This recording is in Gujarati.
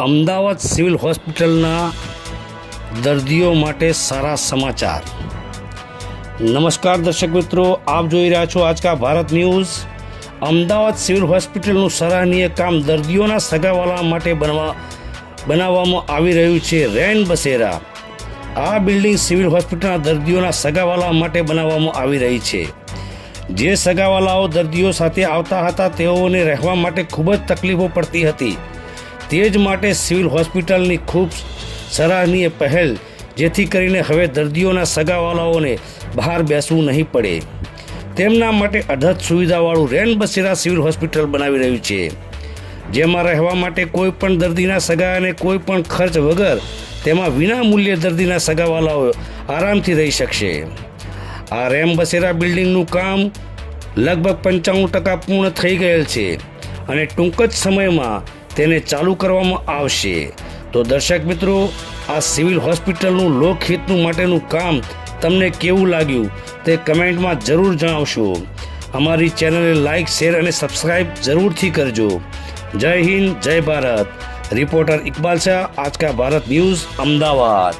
અમદાવાદ સિવિલ હોસ્પિટલના દર્દીઓ માટે સારા સમાચાર। નમસ્કાર દર્શક મિત્રો, આપ જોઈ રહ્યા છો આજકા ભારત ન્યૂઝ। અમદાવાદ સિવિલ હોસ્પિટલનું સરાહનીય કામ દર્દીઓના સગાવાલા માટે બનાવવામાં આવી રહ્યું છે। રેન બસેરા આ બિલ્ડિંગ સિવિલ હોસ્પિટલના દર્દીઓના સગાવાલા માટે બનાવવામાં આવી રહી છે। જે સગાવાલાઓ દર્દીઓ સાથે આવતા હતા તેઓને રહેવા માટે ખૂબ જ તકલીફો પડતી હતી। તે જ માટે સિવિલ હોસ્પિટલની ખૂબ સરાહનીય પહેલ, જેથી કરીને હવે દર્દીઓના સગાવાલાઓને બહાર બેસવું નહીં પડે। તેમના માટે અદ્ભુત સુવિધાવાળું રેન બસેરા સિવિલ હોસ્પિટલ બનાવી રહ્યું છે, જેમાં રહેવા માટે કોઈ પણ દર્દીના સગાને કોઈ પણ ખર્ચ વગર તેમાં વિના મૂલ્યે દર્દીના સગાવાલાઓ આરામથી રહી શકશે। આ રેન બસેરા બિલ્ડિંગનું કામ લગભગ 95% પૂર્ણ થઈ ગયેલ છે અને ટૂંક જ સમયમાં તેને ચાલુ કરવામાં આવશે। તો દર્શક મિત્રો, આ સિવિલ હોસ્પિટલનું લોકહિતનું માટેનું કામ તમને કેવું લાગ્યું તે કમેન્ટમાં જરૂર જણાવશો। અમારી ચેનલને લાઇક, શેર અને સબસ્ક્રાઈબ જરૂરથી કરજો। જય હિન્દ, જય ભારત। Reporter Iqbal Shah, Aajka Bharat news, Ahmedabad.